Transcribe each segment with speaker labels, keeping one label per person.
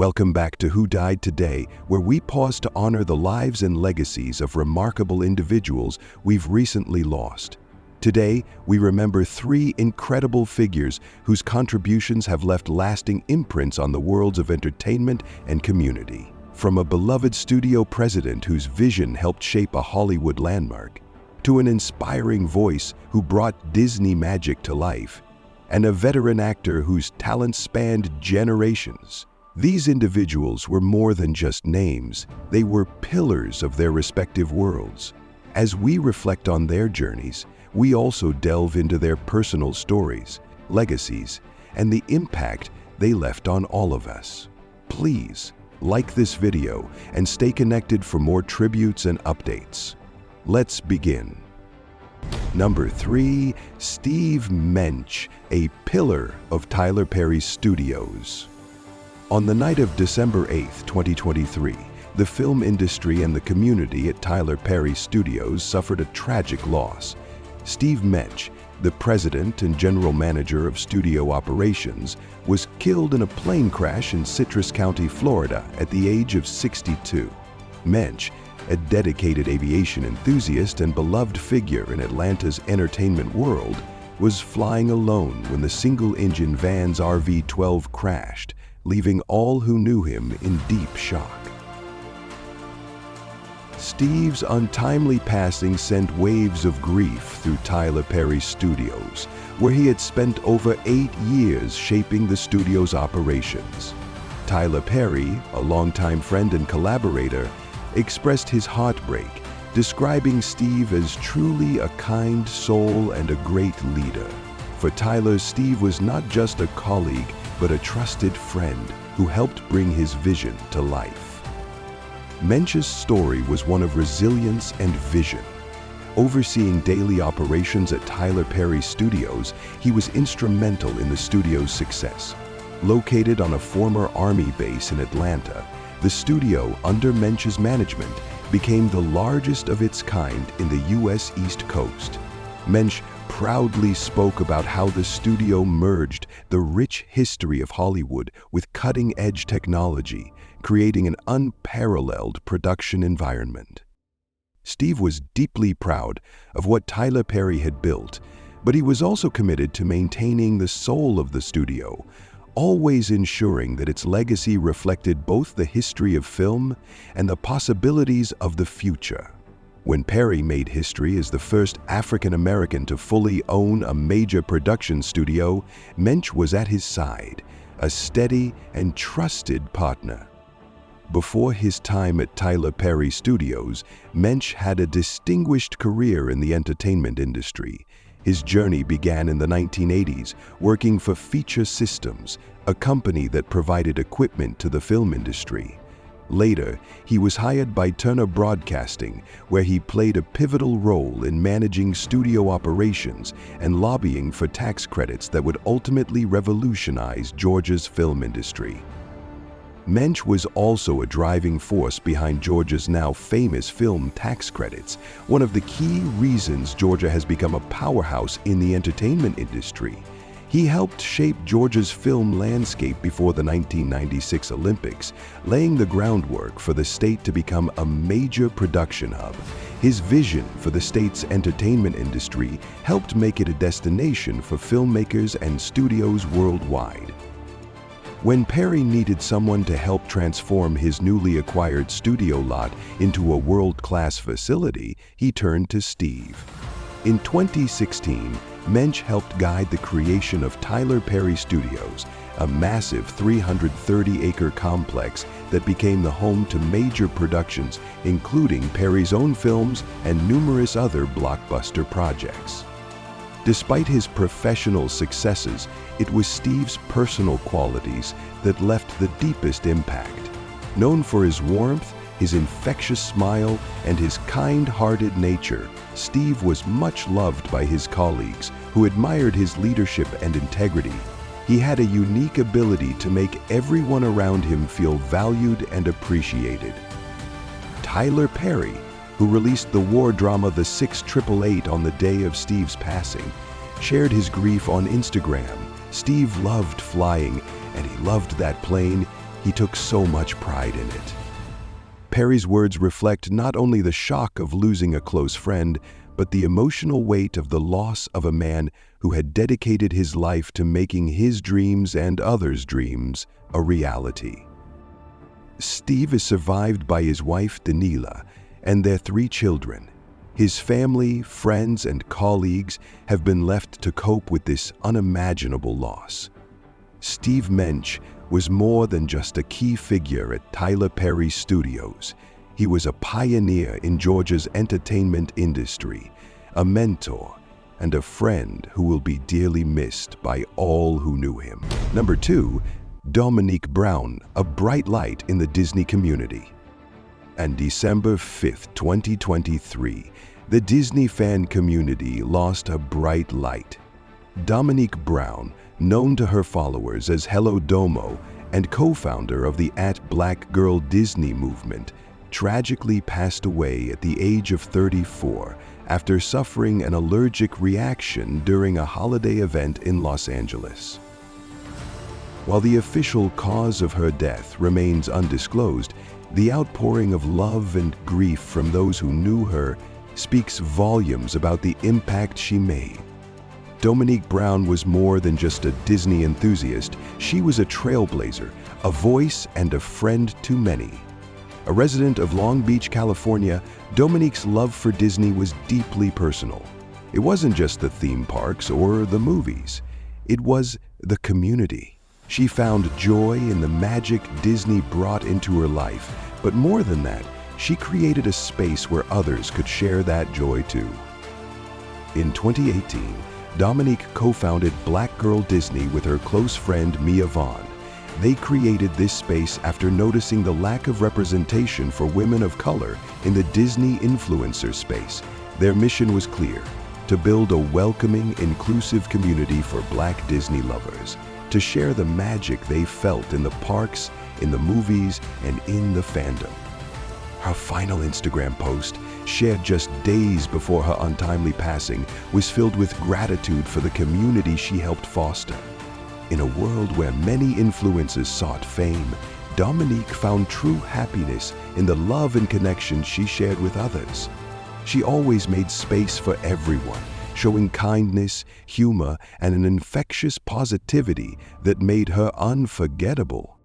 Speaker 1: Welcome back to Who Died Today, where we pause to honor the lives and legacies of remarkable individuals we've recently lost. Today, we remember three incredible figures whose contributions have left lasting imprints on the worlds of entertainment and community. From a beloved studio president whose vision helped shape a Hollywood landmark, to an inspiring voice who brought Disney magic to life, and a veteran actor whose talent spanned generations. These individuals were more than just names, they were pillars of their respective worlds. As we reflect on their journeys, we also delve into their personal stories, legacies, and the impact they left on all of us. Please like this video and stay connected for more tributes and updates. Let's begin. Number 3, Steve Mensch, a pillar of Tyler Perry Studios. On the night of December 8, 2023, the film industry and the community at Tyler Perry Studios suffered a tragic loss. Steve Mensch, the president and general manager of studio operations, was killed in a plane crash in Citrus County, Florida, at the age of 62. Mensch, a dedicated aviation enthusiast and beloved figure in Atlanta's entertainment world, was flying alone when the single-engine van's RV-12 crashed, leaving all who knew him in deep shock. Steve's untimely passing sent waves of grief through Tyler Perry Studios, where he had spent over 8 years shaping the studio's operations. Tyler Perry, a longtime friend and collaborator, expressed his heartbreak, describing Steve as truly a kind soul and a great leader. For Tyler, Steve was not just a colleague, but a trusted friend who helped bring his vision to life. Mensch's story was one of resilience and vision. Overseeing daily operations at Tyler Perry Studios, he was instrumental in the studio's success. Located on a former Army base in Atlanta, the studio, under Mensch's management, became the largest of its kind in the U.S. East Coast. Mensch proudly spoke about how the studio merged the rich history of Hollywood with cutting-edge technology, creating an unparalleled production environment. Steve was deeply proud of what Tyler Perry had built, but he was also committed to maintaining the soul of the studio, always ensuring that its legacy reflected both the history of film and the possibilities of the future. When Perry made history as the first African-American to fully own a major production studio, Mensch was at his side, a steady and trusted partner. Before his time at Tyler Perry Studios, Mensch had a distinguished career in the entertainment industry. His journey began in the 1980s, working for Feature Systems, a company that provided equipment to the film industry. Later, he was hired by Turner Broadcasting, where he played a pivotal role in managing studio operations and lobbying for tax credits that would ultimately revolutionize Georgia's film industry. Mensch was also a driving force behind Georgia's now famous film tax credits, one of the key reasons Georgia has become a powerhouse in the entertainment industry. He helped shape Georgia's film landscape before the 1996 Olympics, laying the groundwork for the state to become a major production hub. His vision for the state's entertainment industry helped make it a destination for filmmakers and studios worldwide. When Perry needed someone to help transform his newly acquired studio lot into a world-class facility, he turned to Steve. In 2016, Mensch helped guide the creation of Tyler Perry Studios, a massive 330-acre complex that became the home to major productions, including Perry's own films and numerous other blockbuster projects. Despite his professional successes, it was Steve's personal qualities that left the deepest impact. Known for his warmth, his infectious smile, and his kind-hearted nature, Steve was much loved by his colleagues, who admired his leadership and integrity. He had a unique ability to make everyone around him feel valued and appreciated. Tyler Perry, who released the war drama The 6888 on the day of Steve's passing, shared his grief on Instagram. Steve loved flying, and he loved that plane. He took so much pride in it. Perry's words reflect not only the shock of losing a close friend, but the emotional weight of the loss of a man who had dedicated his life to making his dreams and others' dreams a reality. Steve is survived by his wife, Danila, and their 3 children. His family, friends, and colleagues have been left to cope with this unimaginable loss. Steve Mensch was more than just a key figure at Tyler Perry Studios. He was a pioneer in Georgia's entertainment industry, a mentor, and a friend who will be dearly missed by all who knew him. Number 2, Dominique Brown, a bright light in the Disney community. On December 5, 2023, the Disney fan community lost a bright light. Dominique Brown, known to her followers as Hello Domo and co-founder of the @BlackGirlDisney movement, tragically passed away at the age of 34 after suffering an allergic reaction during a holiday event in Los Angeles. While the official cause of her death remains undisclosed, the outpouring of love and grief from those who knew her speaks volumes about the impact she made. Dominique Brown was more than just a Disney enthusiast. She was a trailblazer, a voice, and a friend to many. A resident of Long Beach, California, Dominique's love for Disney was deeply personal. It wasn't just the theme parks or the movies. It was the community. She found joy in the magic Disney brought into her life, but more than that, she created a space where others could share that joy too. In 2018, Dominique co-founded BlackGirlDisney with her close friend Mia Vaughn. They created this space after noticing the lack of representation for women of color in the Disney influencer space. Their mission was clear: to build a welcoming, inclusive community for Black Disney lovers, to share the magic they felt in the parks, in the movies, and in the fandom. Her final Instagram post, shared just days before her untimely passing, was filled with gratitude for the community she helped foster. In a world where many influencers sought fame, Dominique found true happiness in the love and connection she shared with others. She always made space for everyone, showing kindness, humor, and an infectious positivity that made her unforgettable.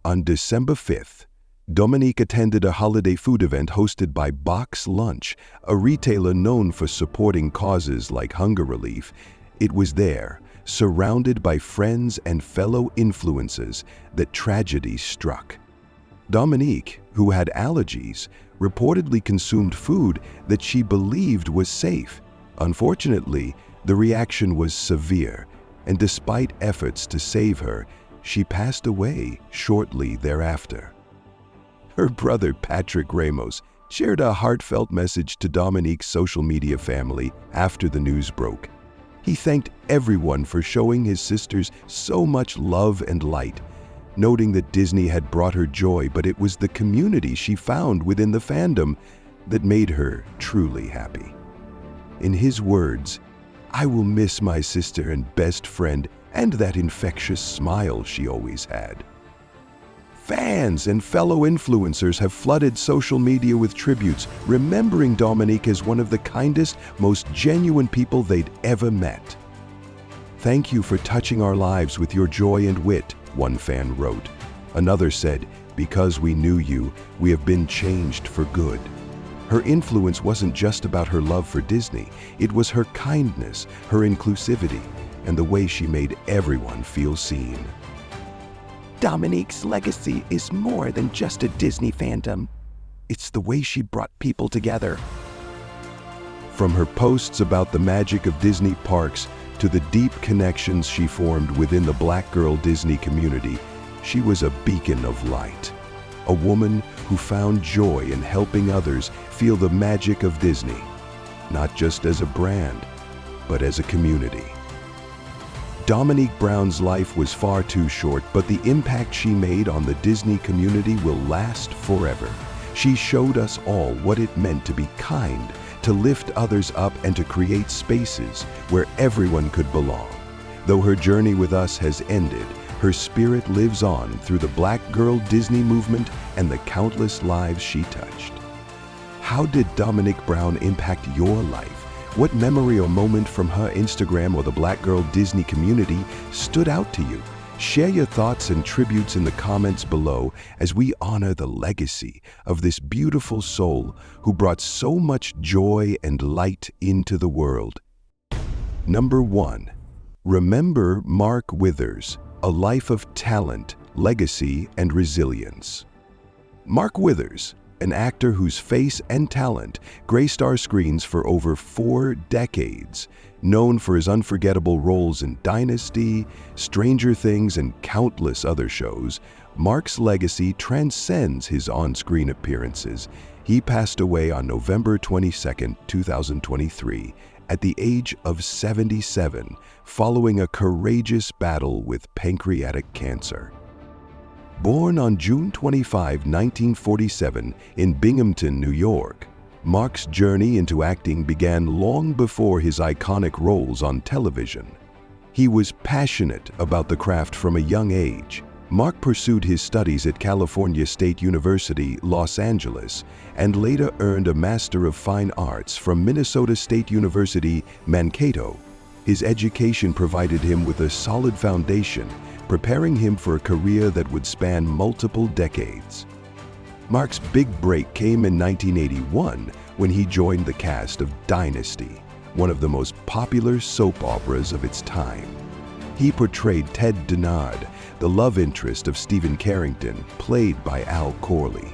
Speaker 1: On December 5th, Dominique attended a holiday food event hosted by Box Lunch, a retailer known for supporting causes like hunger relief. It was there, surrounded by friends and fellow influencers, that tragedy struck. Dominique, who had allergies, reportedly consumed food that she believed was safe. Unfortunately, the reaction was severe, and despite efforts to save her, she passed away shortly thereafter. Her brother, Patrick Ramos, shared a heartfelt message to Dominique's social media family after the news broke. He thanked everyone for showing his sisters so much love and light, noting that Disney had brought her joy, but it was the community she found within the fandom that made her truly happy. In his words, "I will miss my sister and best friend and that infectious smile she always had." Fans and fellow influencers have flooded social media with tributes, remembering Dominique as one of the kindest, most genuine people they'd ever met. "Thank you for touching our lives with your joy and wit," one fan wrote. Another said, "Because we knew you, we have been changed for good." Her influence wasn't just about her love for Disney, it was her kindness, her inclusivity, and the way she made everyone feel seen. Dominique's legacy is more than just a Disney fandom. It's the way she brought people together. From her posts about the magic of Disney parks to the deep connections she formed within the BlackGirlDisney community, she was a beacon of light. A woman who found joy in helping others feel the magic of Disney, not just as a brand, but as a community. Dominique Brown's life was far too short, but the impact she made on the Disney community will last forever. She showed us all what it meant to be kind, to lift others up, and to create spaces where everyone could belong. Though her journey with us has ended, Her spirit lives on through the BlackGirlDisney movement and the countless lives she touched. How did Dominique Brown impact your life? What memory or moment from her Instagram or the BlackGirlDisney community stood out to you? Share your thoughts and tributes in the comments below as we honor the legacy of this beautiful soul who brought so much joy and light into the world. Number 1. Remember Mark Withers, a life of talent, legacy, and resilience. Mark Withers, an actor whose face and talent graced our screens for over 4 decades, known for his unforgettable roles in Dynasty, Stranger Things, and countless other shows, Mark's legacy transcends his on-screen appearances. He passed away on November 22, 2023, at the age of 77, following a courageous battle with pancreatic cancer. Born on June 25, 1947, in Binghamton, New York, Mark's journey into acting began long before his iconic roles on television. He was passionate about the craft from a young age. Mark pursued his studies at California State University, Los Angeles, and later earned a Master of Fine Arts from Minnesota State University, Mankato. His education provided him with a solid foundation, preparing him for a career that would span multiple decades. Mark's big break came in 1981 when he joined the cast of Dynasty, one of the most popular soap operas of its time. He portrayed Ted Denard, the love interest of Stephen Carrington, played by Al Corley.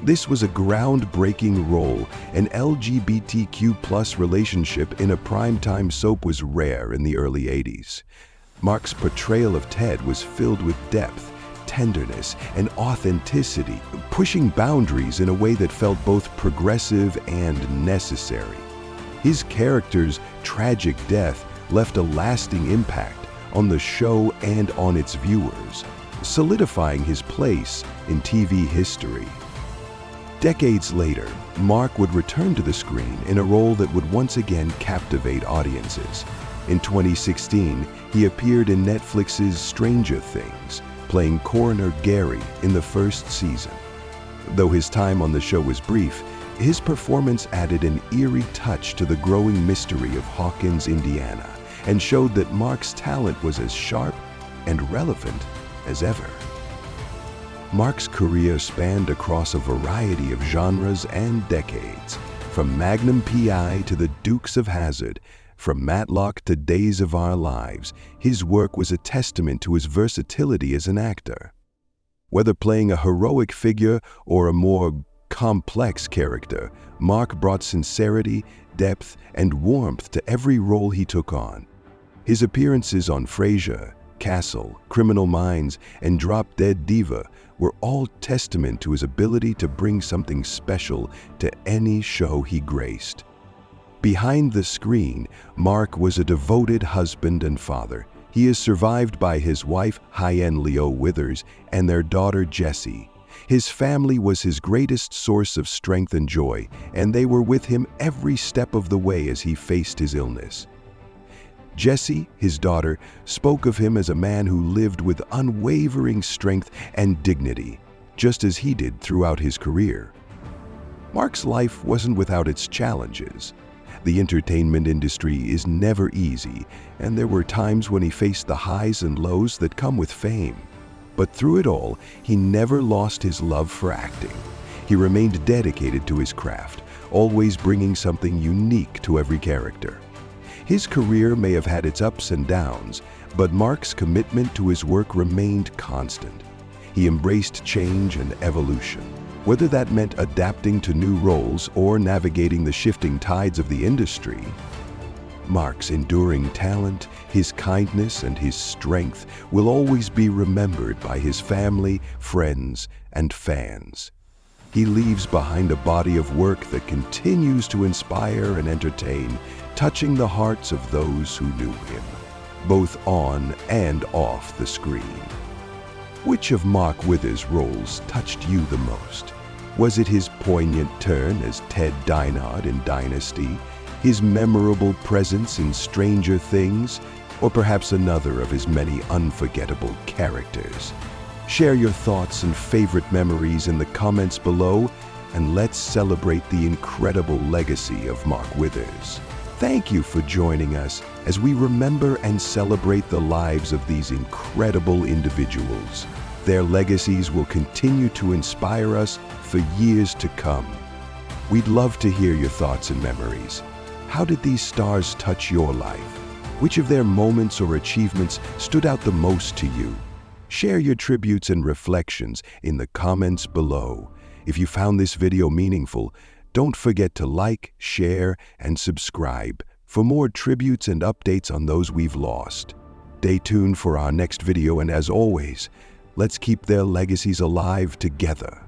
Speaker 1: This was a groundbreaking role. An LGBTQ+ relationship in a primetime soap was rare in the early 80s. Mark's portrayal of Ted was filled with depth, tenderness, and authenticity, pushing boundaries in a way that felt both progressive and necessary. His character's tragic death left a lasting impact on the show and on its viewers, solidifying his place in TV history. Decades later, Mark would return to the screen in a role that would once again captivate audiences. In 2016, he appeared in Netflix's Stranger Things, playing Coroner Gary in the first season. Though his time on the show was brief, his performance added an eerie touch to the growing mystery of Hawkins, Indiana, and showed that Mark's talent was as sharp and relevant as ever. Mark's career spanned across a variety of genres and decades, from Magnum P.I. to the Dukes of Hazzard. From Matlock to Days of Our Lives, his work was a testament to his versatility as an actor. Whether playing a heroic figure or a more complex character, Mark brought sincerity, depth, and warmth to every role he took on. His appearances on Frasier, Castle, Criminal Minds, and Drop Dead Diva were all testament to his ability to bring something special to any show he graced. Behind the screen, Mark was a devoted husband and father. He is survived by his wife, Hyen Leo Withers, and their daughter, Jessie. His family was his greatest source of strength and joy, and they were with him every step of the way as he faced his illness. Jessie, his daughter, spoke of him as a man who lived with unwavering strength and dignity, just as he did throughout his career. Mark's life wasn't without its challenges. The entertainment industry is never easy, and there were times when he faced the highs and lows that come with fame. But through it all, he never lost his love for acting. He remained dedicated to his craft, always bringing something unique to every character. His career may have had its ups and downs, but Mark's commitment to his work remained constant. He embraced change and evolution. Whether that meant adapting to new roles or navigating the shifting tides of the industry, Mark's enduring talent, his kindness, and his strength will always be remembered by his family, friends, and fans. He leaves behind a body of work that continues to inspire and entertain, touching the hearts of those who knew him, both on and off the screen. Which of Mark Withers' roles touched you the most? Was it his poignant turn as Ted Denard in Dynasty, his memorable presence in Stranger Things, or perhaps another of his many unforgettable characters? Share your thoughts and favorite memories in the comments below, and let's celebrate the incredible legacy of Mark Withers. Thank you for joining us as we remember and celebrate the lives of these incredible individuals. Their legacies will continue to inspire us for years to come. We'd love to hear your thoughts and memories. How did these stars touch your life? Which of their moments or achievements stood out the most to you? Share your tributes and reflections in the comments below. If you found this video meaningful, don't forget to like, share, and subscribe for more tributes and updates on those we've lost. Stay tuned for our next video, and as always, let's keep their legacies alive together.